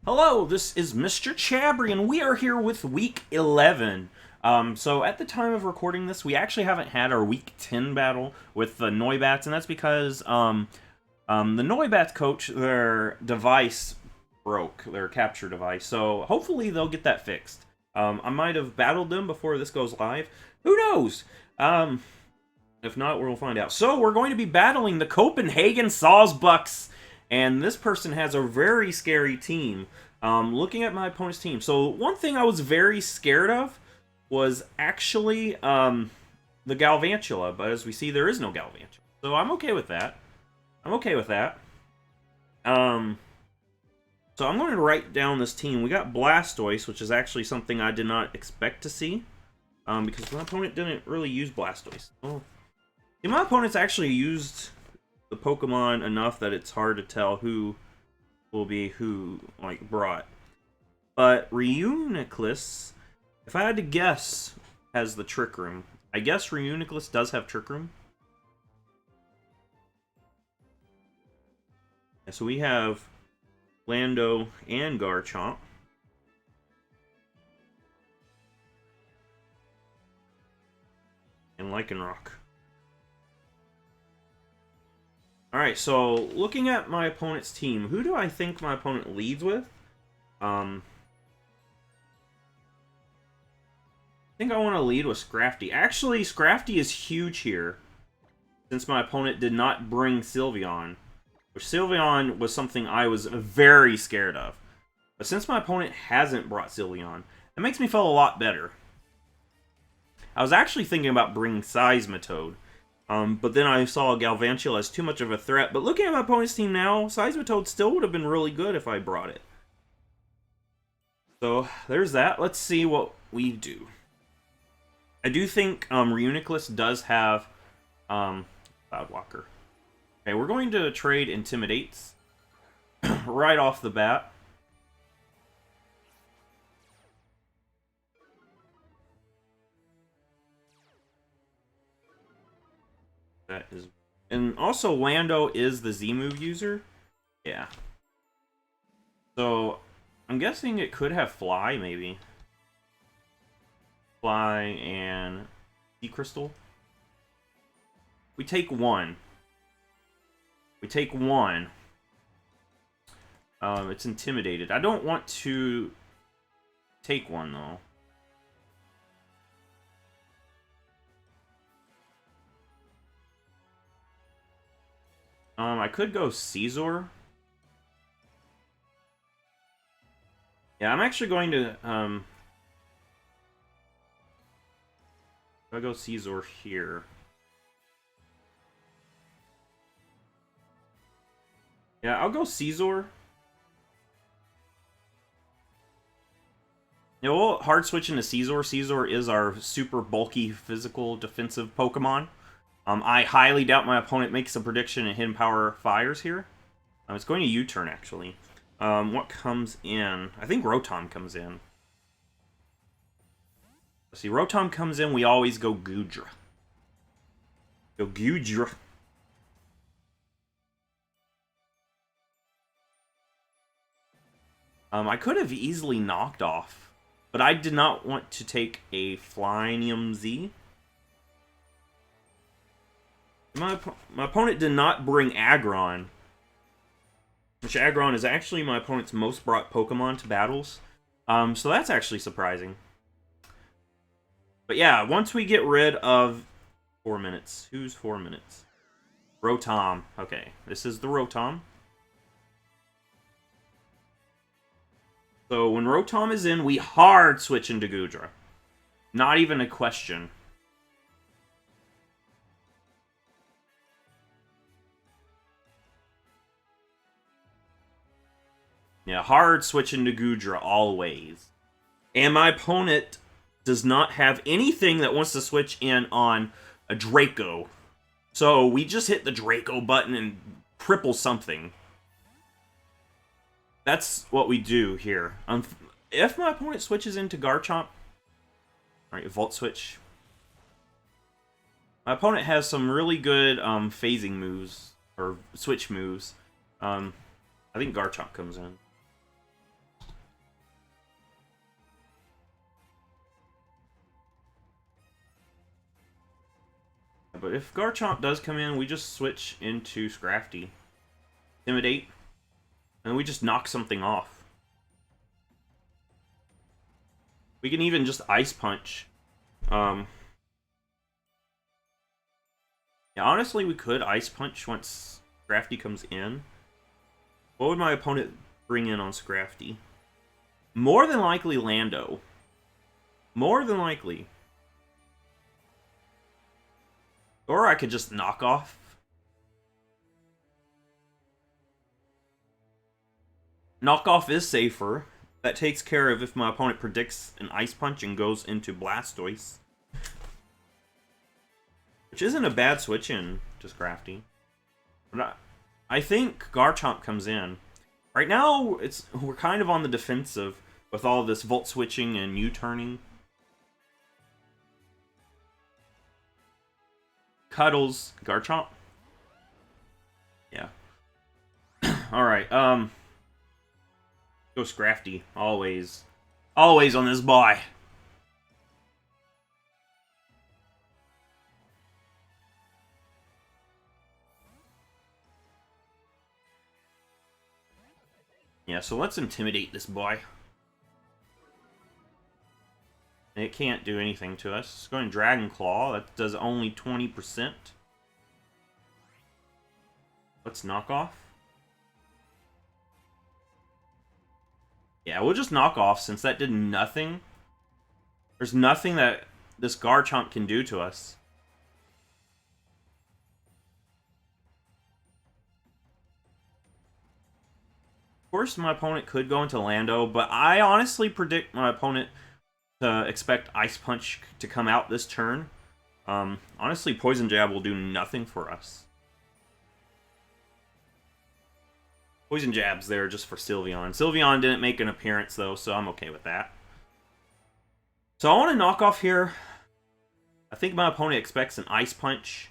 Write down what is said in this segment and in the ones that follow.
Hello, this is Mr. Chabry, and we are here with Week 11. So at the time of recording this, we actually haven't had our Week 10 battle with the Noibats, and that's because the Noibats coach, their device broke, their capture device. So hopefully they'll get that fixed. I might have battled them before this goes live. Who knows? If not, we'll find out. So we're going to be battling the Copenhagen Sawsbucks. And this person has a very scary team. Looking at my opponent's team. So one thing I was very scared of was actually the Galvantula. But as we see, there is no Galvantula. So I'm okay with that. I'm okay with that. So I'm going to write down this team. We got Blastoise, which is actually something I did not expect to see. Because my opponent didn't really use Blastoise. Oh. See, my opponent's actually used the Pokemon enough that it's hard to tell who will be who, like, brought. But Reuniclus, if I had to guess, has the Trick Room. I guess Reuniclus does have Trick Room. Yeah, so we have Lando and Garchomp. And Lycanroc. Alright, so looking at my opponent's team, who do I think my opponent leads with? I think I want to lead with Scrafty. Actually, Scrafty is huge here, since my opponent did not bring Sylveon. Which Sylveon was something I was very scared of. But since my opponent hasn't brought Sylveon, it makes me feel a lot better. I was actually thinking about bringing Seismitoad. But then I saw Galvantula as too much of a threat. But looking at my opponent's team now, Seismitoad still would have been really good if I brought it. So, there's that. Let's see what we do. I do think Reuniclus does have Cloudwalker. Okay, we're going to trade Intimidates right off the bat. That is, and also Lando is the Z-move user. Yeah. So I'm guessing it could have Fly, maybe. Fly and Sea Crystal. We take one. We take one. It's intimidated. I don't want to take one though. I could go Caesar. Yeah, I'm actually going to, I'll go Caesar here. Yeah, I'll go Caesar. Yeah, we'll hard switch into Caesar. Caesar is our super bulky physical defensive Pokemon. I highly doubt my opponent makes a prediction and Hidden Power fires here. It's going to U-turn, actually. What comes in? I think Rotom comes in. Let's see, Rotom comes in, we always go Goodra. Go Goodra. I could have easily knocked off, but I did not want to take a Flyinium Z. My opponent did not bring Aggron. Which Aggron is actually my opponent's most brought Pokemon to battles. So that's actually surprising. But yeah, once we get rid of 4 minutes. Who's 4 minutes? Rotom. Okay, this is the Rotom. So when Rotom is in, we hard switch into Goodra. Not even a question. Yeah, hard switching to Goodra always. And my opponent does not have anything that wants to switch in on a Draco. So we just hit the Draco button and cripple something. That's what we do here. If my opponent switches into Garchomp... Alright, Volt Switch. My opponent has some really good phasing moves. Or switch moves. I think Garchomp comes in. But if Garchomp does come in, we just switch into Scrafty. Intimidate. And we just knock something off. We can even just Ice Punch. Yeah, honestly, we could Ice Punch once Scrafty comes in. What would my opponent bring in on Scrafty? More than likely Lando. More than likely. Or I could just knock off. Knockoff is safer. That takes care of if my opponent predicts an Ice Punch and goes into Blastoise. Which isn't a bad switch in to Scrafty. But I think Garchomp comes in. Right now, we're kind of on the defensive with all this Volt switching and U-turning. Cuddles Garchomp. Yeah. Alright, go Scrafty. Always. Always on this boy. Yeah, so let's intimidate this boy. It can't do anything to us. It's going Dragon Claw. That does only 20%. Let's knock off. Yeah, we'll just knock off since that did nothing. There's nothing that this Garchomp can do to us. Of course, my opponent could go into Lando, but I honestly predict my opponent to expect Ice Punch to come out this turn. Honestly, Poison Jab will do nothing for us. Poison Jab's there just for Sylveon. Sylveon didn't make an appearance, though, so I'm okay with that. So I want to knock off here. I think my opponent expects an Ice Punch.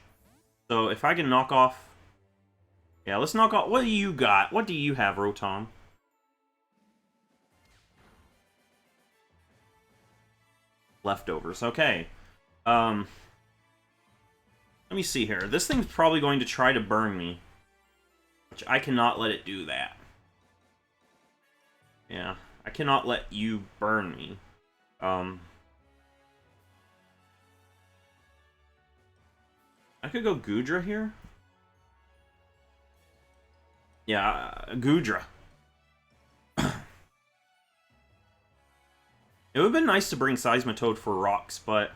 So if I can knock off... Yeah, let's knock off... What do you got? What do you have, Rotom? Leftovers. Okay. Let me see here. This thing's probably going to try to burn me. Which I cannot let it do that. Yeah, I cannot let you burn me. I could go Goodra here. Yeah, Goodra. It would have been nice to bring Seismitoad for rocks, but...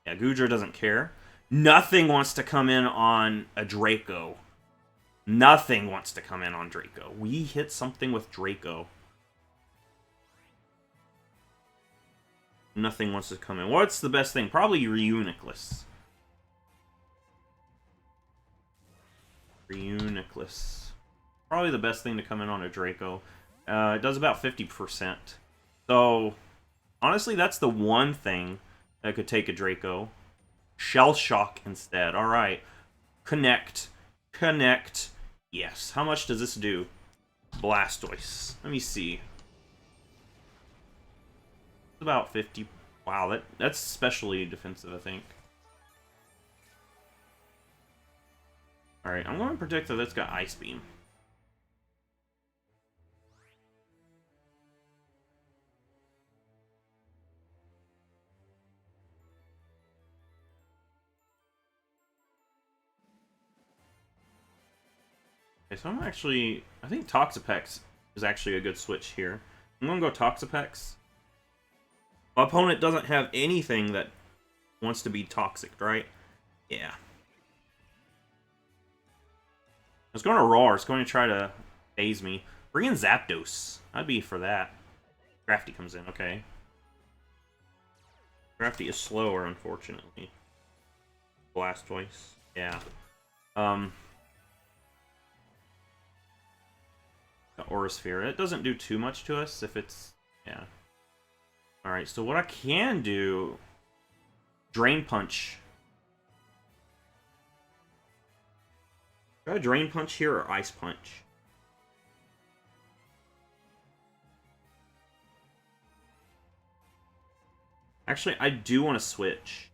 Yeah, Goodra doesn't care. Nothing wants to come in on a Draco. Nothing wants to come in on Draco. We hit something with Draco. Nothing wants to come in. What's the best thing? Probably Reuniclus. Reuniclus. Probably the best thing to come in on a Draco. It does about 50%. So, honestly, that's the one thing that could take a Draco. Shell Shock instead. Alright. Connect. Connect. Yes. How much does this do? Blastoise. Let me see. It's about 50. Wow, that's especially defensive, I think. Alright, I'm going to predict that it's got Ice Beam. Okay, so I'm actually... I think Toxapex is actually a good switch here. I'm going to go Toxapex. My opponent doesn't have anything that wants to be toxic, right? Yeah. It's going to Roar. It's going to try to phase me. Bring in Zapdos. I'd be for that. Crafty comes in, okay. Crafty is slower, unfortunately. Blastoise. Yeah. The Aura Sphere. It doesn't do too much to us if it's... Yeah. Alright, so what I can do... Drain Punch. Try a Drain Punch here or Ice Punch? Actually, I do want to switch.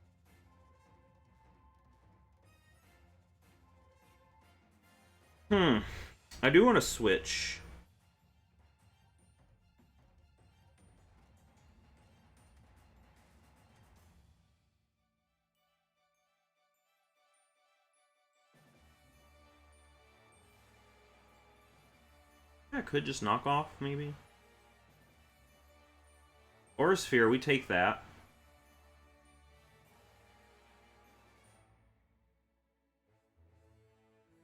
I do want to switch. I could just knock off, maybe. Or a sphere, we take that.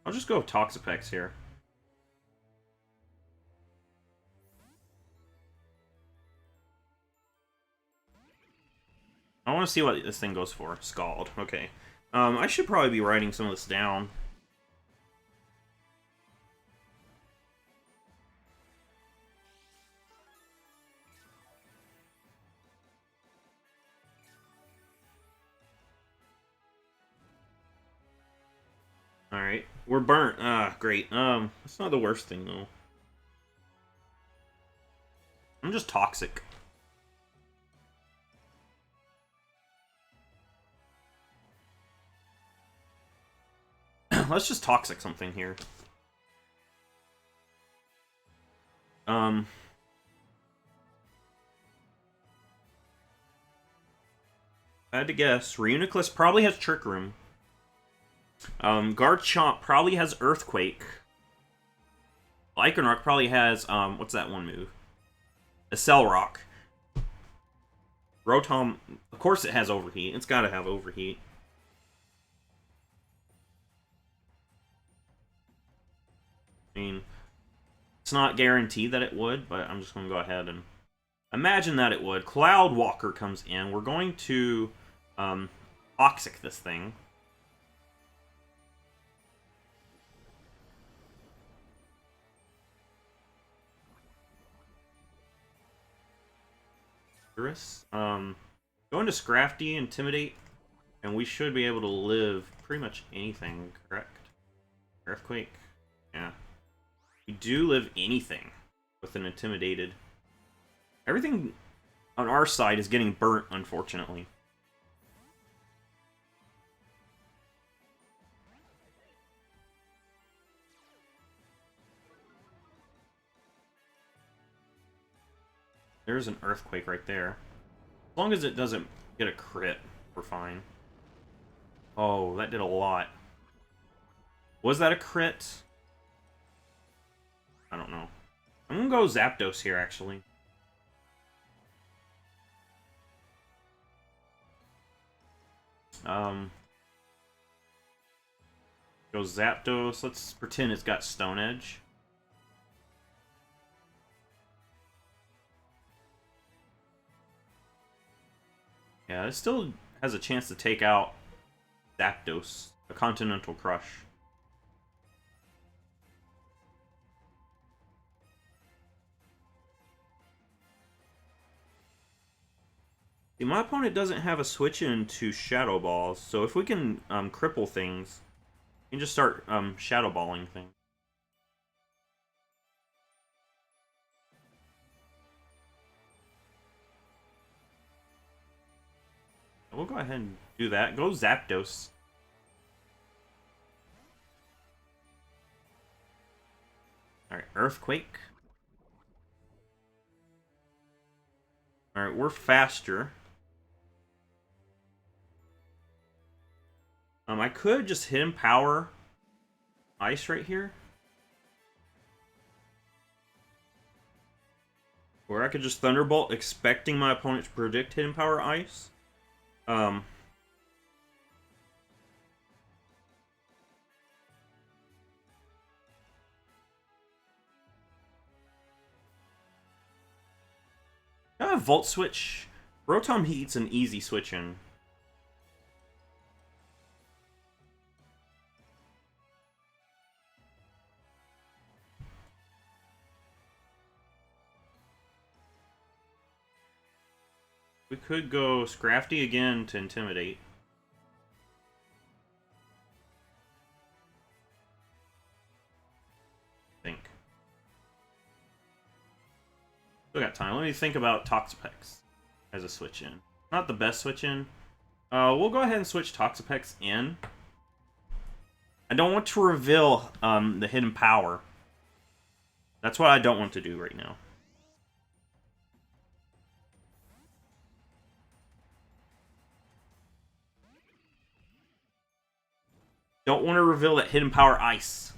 I'll just go with Toxapex here. I want to see what this thing goes for. Scald. Okay. I should probably be writing some of this down. Alright. We're burnt. Ah, great. That's not the worst thing, though. I'm just toxic. Let's just toxic something here. I had to guess. Reuniclus probably has Trick Room. Garchomp probably has Earthquake. Lycanroc probably has, what's that one move? Accelerock. Rotom, of course it has Overheat. It's gotta have Overheat. I mean, it's not guaranteed that it would, but I'm just gonna go ahead and imagine that it would. Cloud Walker comes in. We're going to, Toxic this thing. Go into Scrafty, Intimidate, and we should be able to live pretty much anything, correct? Earthquake? Yeah. We do live anything with an Intimidated. Everything on our side is getting burnt, unfortunately. There's an Earthquake right there. As long as it doesn't get a crit, we're fine. Oh, that did a lot. Was that a crit? I don't know. I'm gonna go Zapdos here, actually. Go Zapdos. Let's pretend it's got Stone Edge. Yeah, it still has a chance to take out Zapdos, a Continental Crush. See, my opponent doesn't have a switch into Shadow Balls, so if we can cripple things, we can just start Shadow Balling things. We'll go ahead and do that. Go Zapdos. Alright, Earthquake. Alright, we're faster. I could just hit him Power Ice right here. Or I could just Thunderbolt, expecting my opponent to predict Hidden Power Ice. I have Volt Switch. Rotom Heat's an easy switch in. We could go Scrafty again to Intimidate. Think. Still got time. Let me think about Toxapex as a switch in. Not the best switch in. We'll go ahead and switch Toxapex in. I don't want to reveal the hidden power. That's what I don't want to do right now. Don't want to reveal that hidden power ice.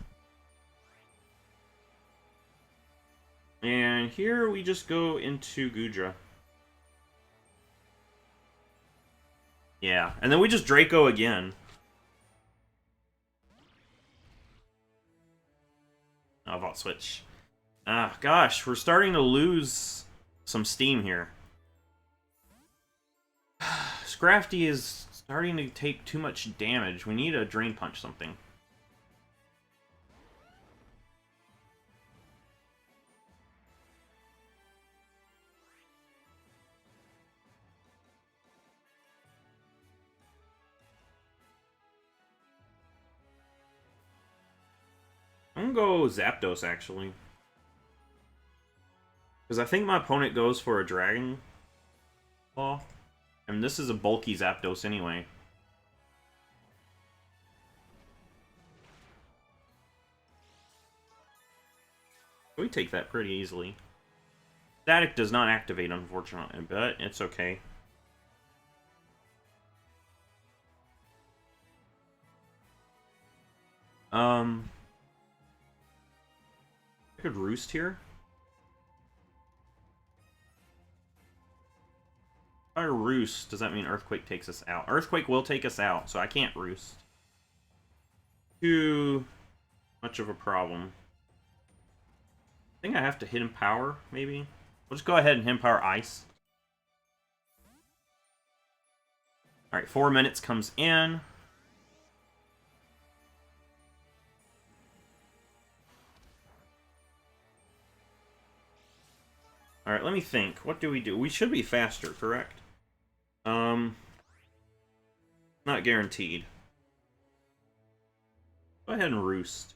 And here we just go into Gudra. Yeah, and then we just Draco again. Oh, Vault Switch. Ah, gosh, we're starting to lose some steam here. Scrafty is starting to take too much damage. We need a Drain Punch something. I'm gonna go Zapdos, actually. Because I think my opponent goes for a Dragon Claw. And this is a bulky Zapdos anyway. We take that pretty easily. Static does not activate, unfortunately, but it's okay. I could Roost here. If I Roost, does that mean Earthquake takes us out? Earthquake will take us out, so I can't Roost. Too much of a problem. I think I have to Hidden Power, maybe? We'll just go ahead and Hidden Power Ice. Alright, 4 minutes comes in. Alright, let me think. What do? We should be faster, correct? Not guaranteed. Go ahead and Roost.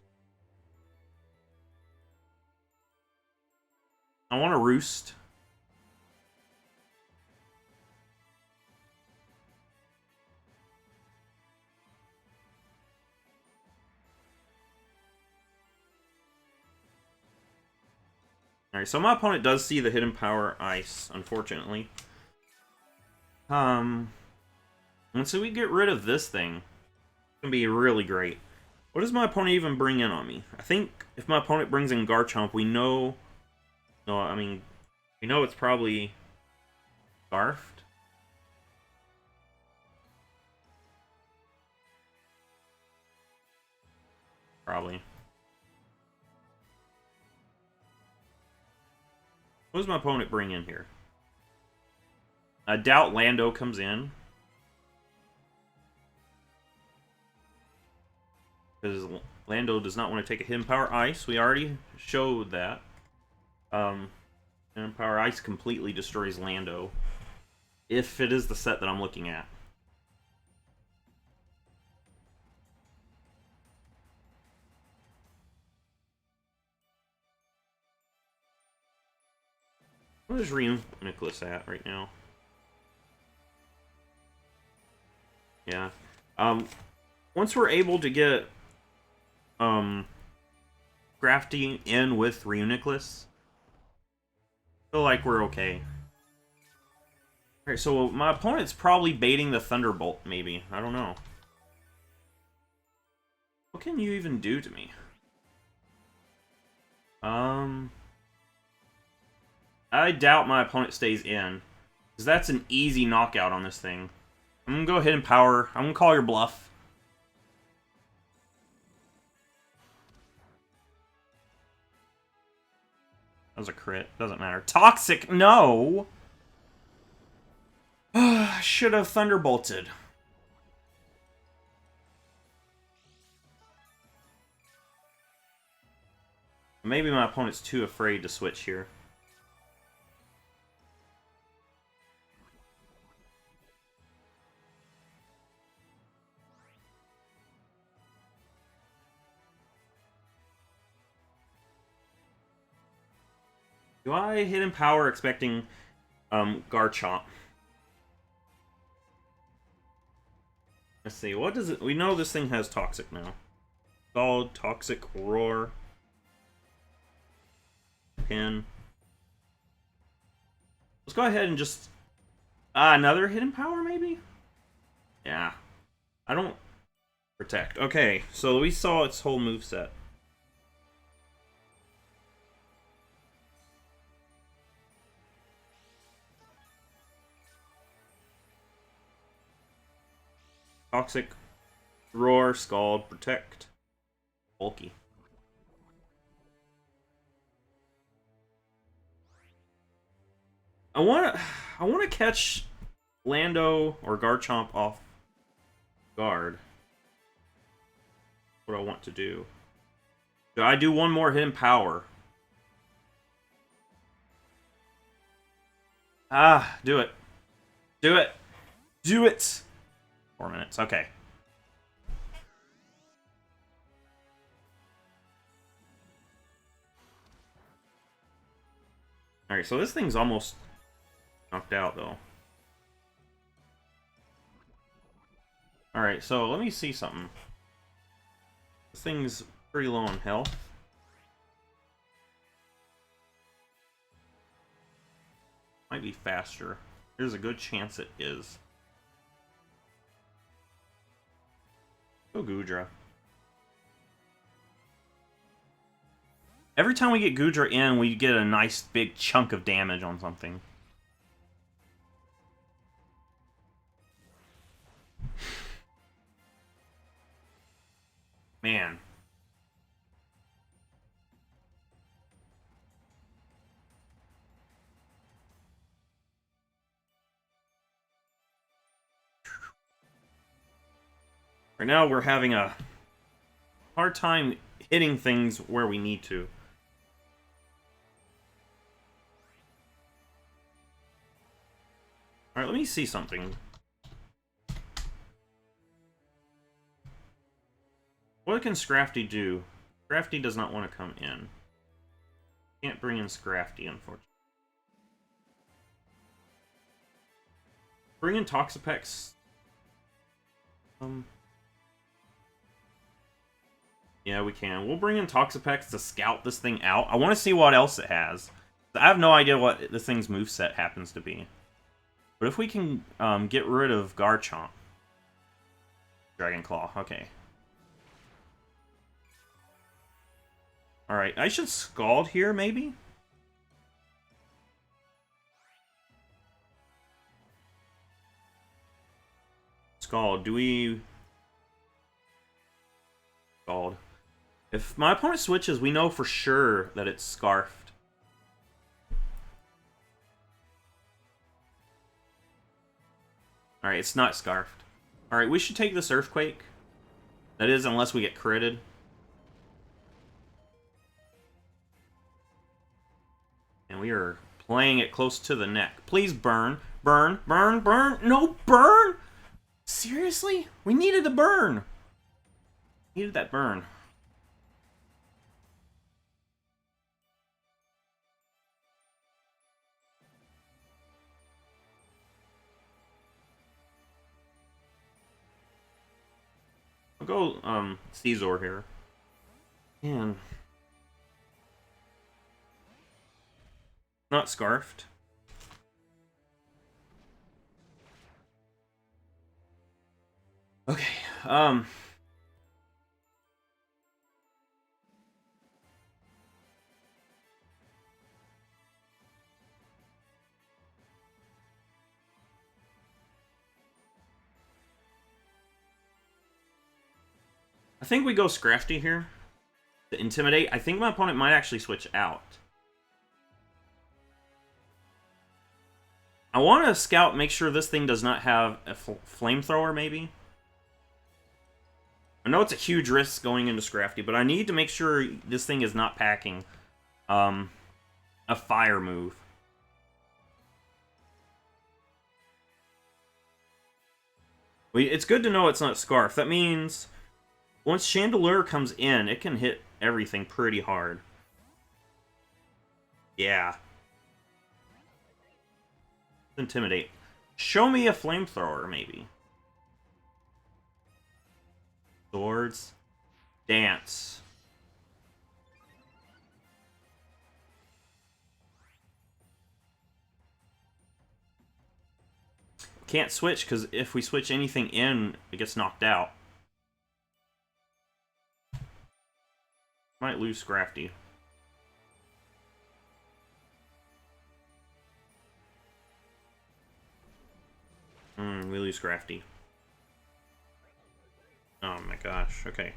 I want to Roost. Alright, so my opponent does see the Hidden Power Ice, unfortunately. And so we get rid of this thing. It's gonna be really great. What does my opponent even bring in on me? I think if my opponent brings in Garchomp, we know... No, I mean... We know it's probably... Scarfed? Probably. What does my opponent bring in here? I doubt Lando comes in. Because Lando does not want to take a Hidden Power Ice. We already showed that. Hidden Power Ice completely destroys Lando. If it is the set that I'm looking at. What is Nicholas at right now? Yeah. Once we're able to get Crafty in with Reuniclus, I feel like we're okay. Alright, so my opponent's probably baiting the Thunderbolt, maybe. I don't know. What can you even do to me? I doubt my opponent stays in. Because that's an easy knockout on this thing. I'm gonna go ahead and power. I'm gonna call your bluff. That was a crit. Doesn't matter. Toxic? No! Should have Thunderbolted. Maybe my opponent's too afraid to switch here. Do I Hidden Power expecting Garchomp? Let's see, what does it... We know this thing has Toxic now. Scald, Toxic, Roar, Pin. Let's go ahead and just... another Hidden Power, maybe? Yeah. I don't... Protect. Okay, so we saw its whole moveset. Toxic, Roar, Scald, Protect. Bulky. I wanna catch Lando or Garchomp off guard. What I want to do. Do I do one more Hidden Power? Do it. Do it. Do it! 4 minutes, okay. Alright, so this thing's almost knocked out, though. Alright, so let me see something. This thing's pretty low on health. Might be faster. There's a good chance it is. Go Goodra. Every time we get Goodra in, we get a nice big chunk of damage on something. Man. Right now, we're having a hard time hitting things where we need to. Alright, let me see something. What can Scrafty do? Scrafty does not want to come in. Can't bring in Scrafty, unfortunately. Bring in Toxapex. Yeah, we can. We'll bring in Toxapex to scout this thing out. I want to see what else it has. I have no idea what this thing's moveset happens to be. But if we can get rid of Garchomp. Dragon Claw, okay. Alright, I should Scald here, maybe? Scald, do we... Scald. If my opponent switches, we know for sure that it's Scarfed. Alright, it's not Scarfed. Alright, we should take this Earthquake. That is, unless we get critted. And we are playing it close to the neck. Please burn. Burn, burn, burn. No, burn! Seriously? We needed the burn. Needed that burn. I'll go, Caesar here. Man. Not Scarfed. Okay, I think we go Scrafty here to intimidate. I think my opponent might actually switch out. I want to scout, make sure this thing does not have a flamethrower, maybe. I know it's a huge risk going into Scrafty, but I need to make sure this thing is not packing a fire move. It's good to know it's not Scarf. That means once Chandelier comes in, it can hit everything pretty hard. Yeah. Intimidate. Show me a flamethrower, maybe. Swords. Dance. Can't switch, because if we switch anything in, it gets knocked out. Might lose Scrafty. We lose Scrafty. Oh my gosh, okay.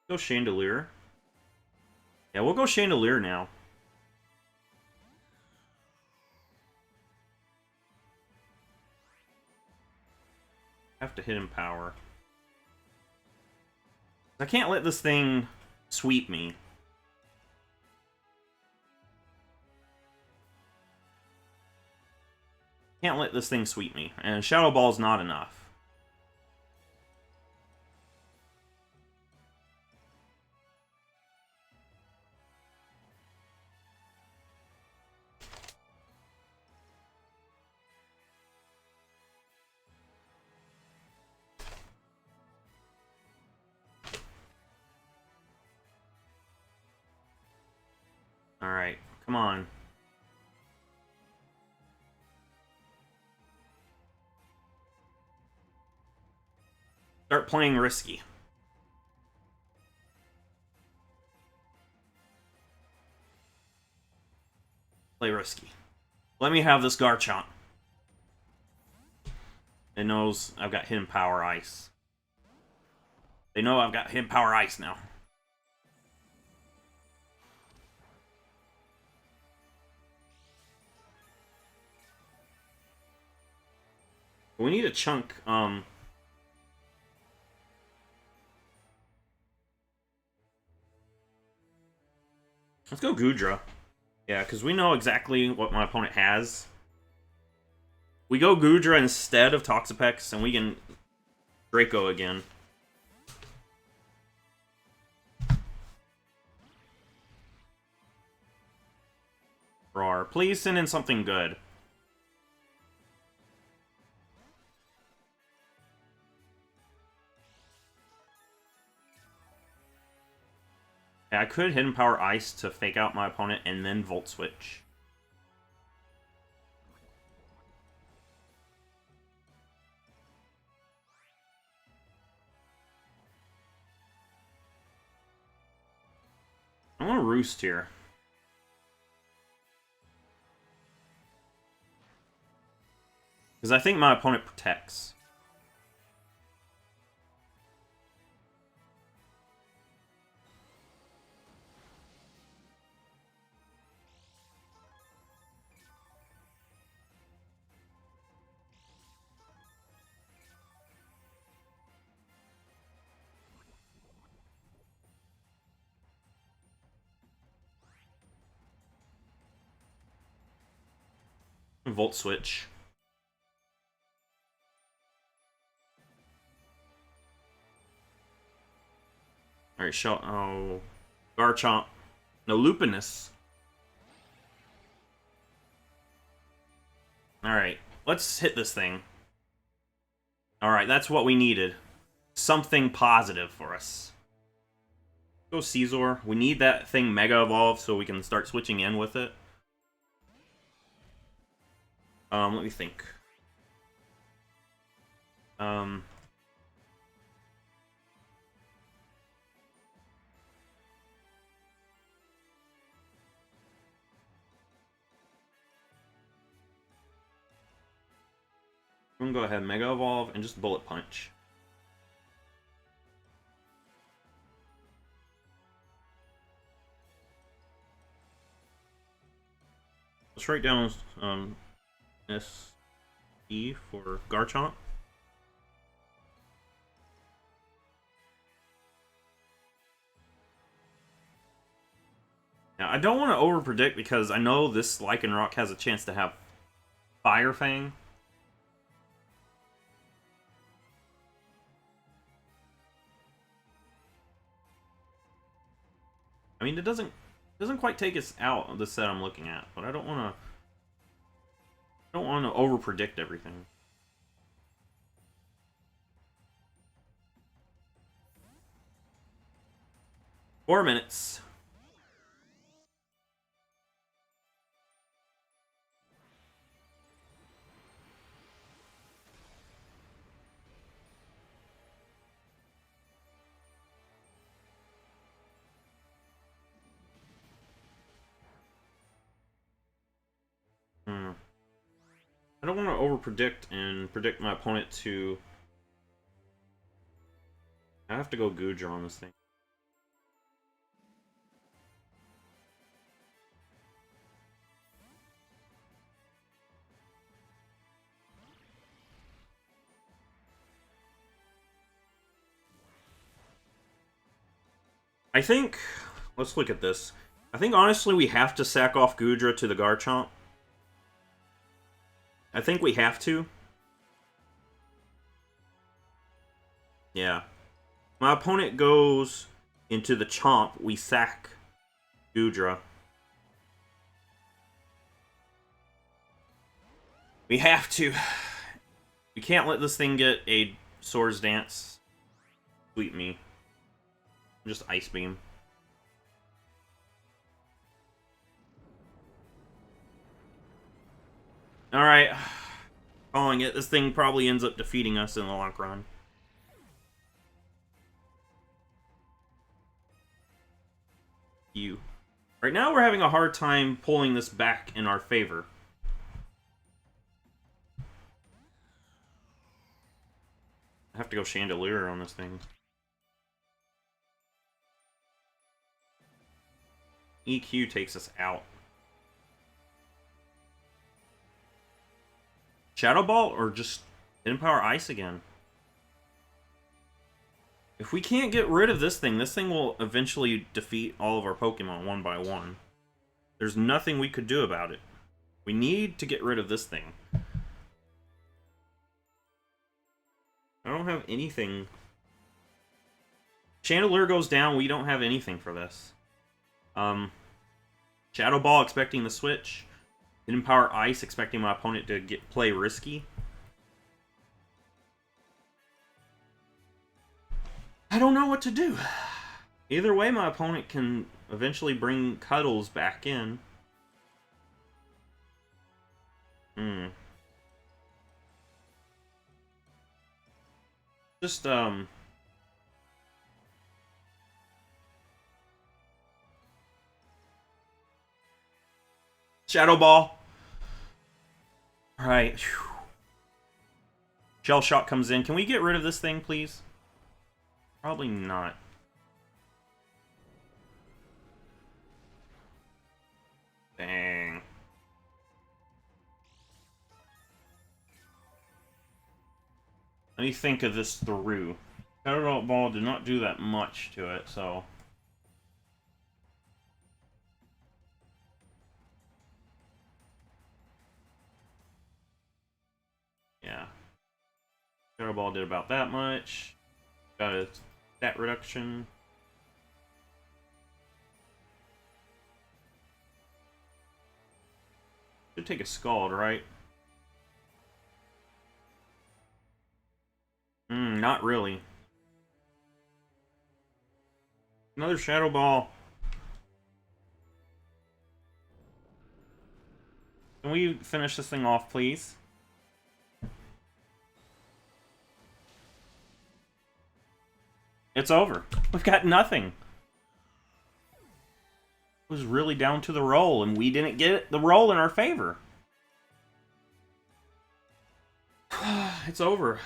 Go Chandelier. Yeah, we'll go Chandelier now. Have to hit him power. I can't let this thing sweep me. Can't let this thing sweep me. And Shadow Ball's not enough. Alright, come on. Start playing risky. Play risky. Let me have this Garchomp. It knows I've got Hidden Power Ice. They know I've got Hidden Power Ice now. We need a chunk, let's go Goodra. Yeah, because we know exactly what my opponent has. We go Goodra instead of Toxapex, and we can Draco again. Roar. Please send in something good. Yeah, I could Hidden Power Ice to fake out my opponent and then Volt Switch. I want to Roost here. Because I think my opponent protects. Volt Switch. Alright, oh, Garchomp. No, Lupinus. Alright, let's hit this thing. Alright, that's what we needed. Something positive for us. Go Caesar. We need that thing Mega Evolve so we can start switching in with it. Let me think. I'm gonna go ahead and Mega Evolve and just Bullet Punch. Let's write down SE for Garchomp. Now, I don't want to overpredict because I know this Lycanroc has a chance to have Fire Fang. I mean, it doesn't Doesn't quite take us out of the set I'm looking at, but I don't want to over predict everything. Four minutes. I don't want to over predict and predict my opponent to. I have to go Goodra on this thing. I think, let's look at this. I think honestly we have to sack off Goodra to the Garchomp. I think we have to. Yeah. My opponent goes into the Chomp, we sack Goodra. We have to. We can't let this thing get a Swords Dance. Sweep me. Just Ice Beam. Alright. Calling it. This thing probably ends up defeating us in the long run. You. Right now we're having a hard time pulling this back in our favor. I have to go Chandelier on this thing. EQ takes us out. Shadow Ball or just Empower Ice again? If we can't get rid of this thing will eventually defeat all of our Pokemon one by one. There's nothing we could do about it. We need to get rid of this thing. I don't have anything. Chandelier goes down, we don't have anything for this. Shadow Ball expecting the switch. Empower Ice expecting my opponent to play risky. I don't know what to do. Either way, my opponent can eventually bring Cuddles back in. Just, Shadow Ball. Alright. Shell Shock comes in. Can we get rid of this thing, please? Probably not. Dang. Let me think of this through. Shadow Ball did not do that much to it, so... yeah. Shadow Ball did about that much. Got a stat reduction. Should take a Scald, right? Not really. Another Shadow Ball. Can we finish this thing off, please? It's over. We've got nothing. It was really down to the roll, and we didn't get the roll in our favor. It's over.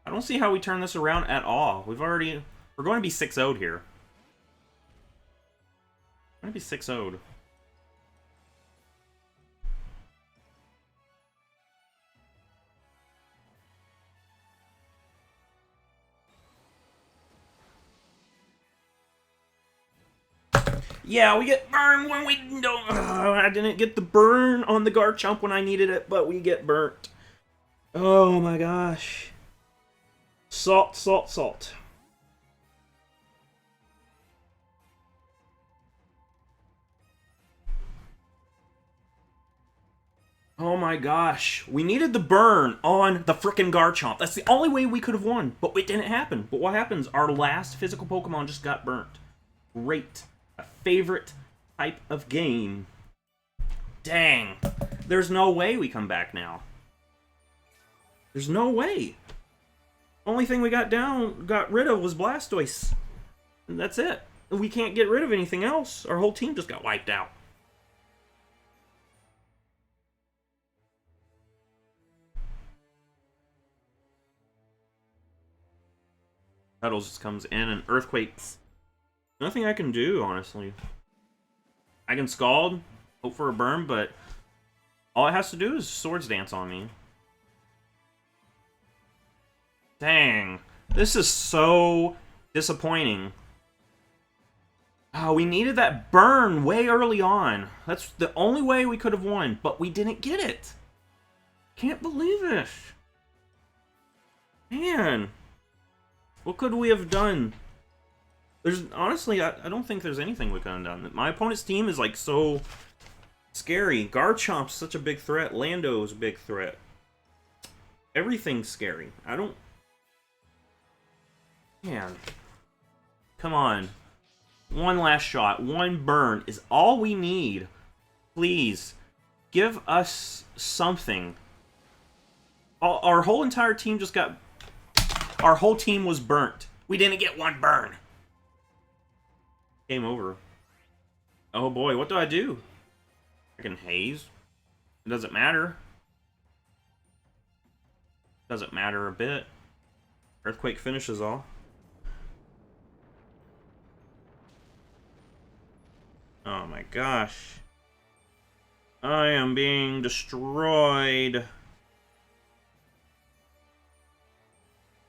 I don't see how we turn this around at all. We're going to be 6-0'd here. We're going to be 6-0'd. Yeah, we get burned when we don't... I didn't get the burn on the Garchomp when I needed it, but we get burnt. Oh my gosh. Salt, salt, salt. Oh my gosh. We needed the burn on the frickin' Garchomp. That's the only way we could have won, but it didn't happen. But what happens? Our last physical Pokemon just got burnt. Great. A favorite type of game. Dang. There's no way we come back now. There's no way. Only thing we got rid of was Blastoise. And that's it. We can't get rid of anything else. Our whole team just got wiped out. Petals just comes in and earthquakes. Nothing I can do, honestly. I can Scald, hope for a burn, but all it has to do is Swords Dance on me. Dang. This is so disappointing. Oh, we needed that burn way early on. That's the only way we could have won, but we didn't get it. Can't believe it. Man. What could we have done? There's honestly, I don't think there's anything we could have done. My opponent's team is like so scary. Garchomp's such a big threat. Lando's a big threat. Everything's scary. I don't... Man. Come on. One last shot. One burn is all we need. Please. Give us something. Our whole entire team just got... Our whole team was burnt. We didn't get one burn. Game over. Oh boy, what do I do? I can haze. It doesn't matter. Doesn't matter a bit. Earthquake finishes all. Oh my gosh. I am being destroyed.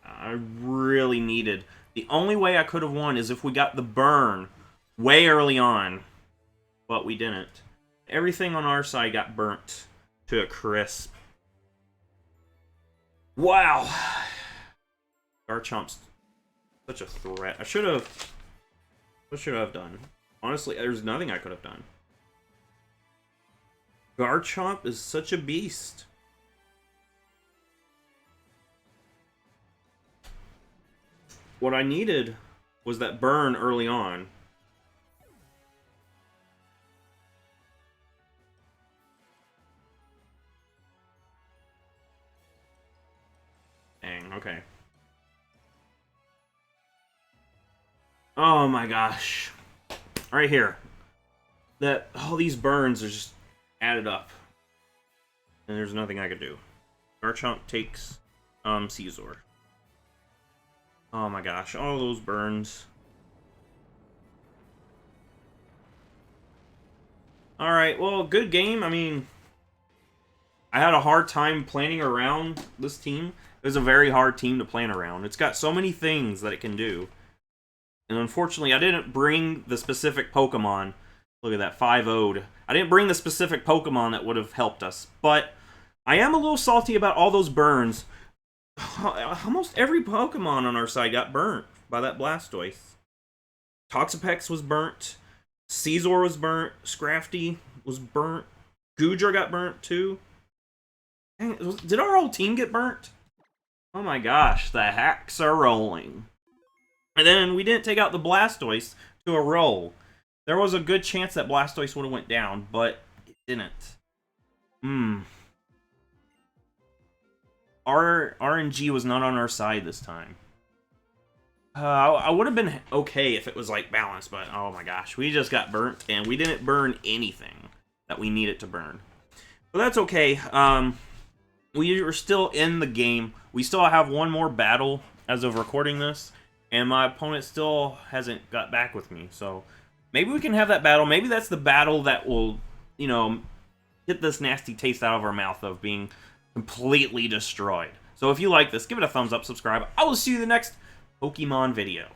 I really needed. The only way I could have won is if we got the burn way early on. But we didn't. Everything on our side got burnt to a crisp. Wow. Garchomp's such a threat. I should have... What should I have done? Honestly, there's nothing I could have done. Garchomp is such a beast. What I needed was that burn early on. Dang, okay. Oh my gosh. Right here. That all these burns are just added up. And there's nothing I could do. Garchomp takes Caesar. Oh my gosh, all those burns. Alright, well, good game. I mean, I had a hard time planning around this team. It was a very hard team to plan around. It's got so many things that it can do. And unfortunately, I didn't bring the specific Pokemon. Look at that, 5-0'd. I didn't bring the specific Pokemon that would have helped us. But I am a little salty about all those burns. Almost every Pokemon on our side got burnt by that Blastoise. Toxapex was burnt. Caesar was burnt. Scrafty was burnt. Goodra got burnt too. Dang, did our whole team get burnt? Oh my gosh, the hacks are rolling. And then we didn't take out the Blastoise to a roll. There was a good chance that Blastoise would have went down, but it didn't. Our RNG was not on our side this time. I would have been okay if it was like balanced, but oh my gosh, we just got burnt and we didn't burn anything that we needed to burn. But that's okay. We are still in the game. We still have one more battle as of recording this, and my opponent still hasn't got back with me. So maybe we can have that battle. Maybe that's the battle that will, you know, get this nasty taste out of our mouth of being completely destroyed. So if you like this, give it a thumbs up, subscribe. I will see you in the next Pokemon video.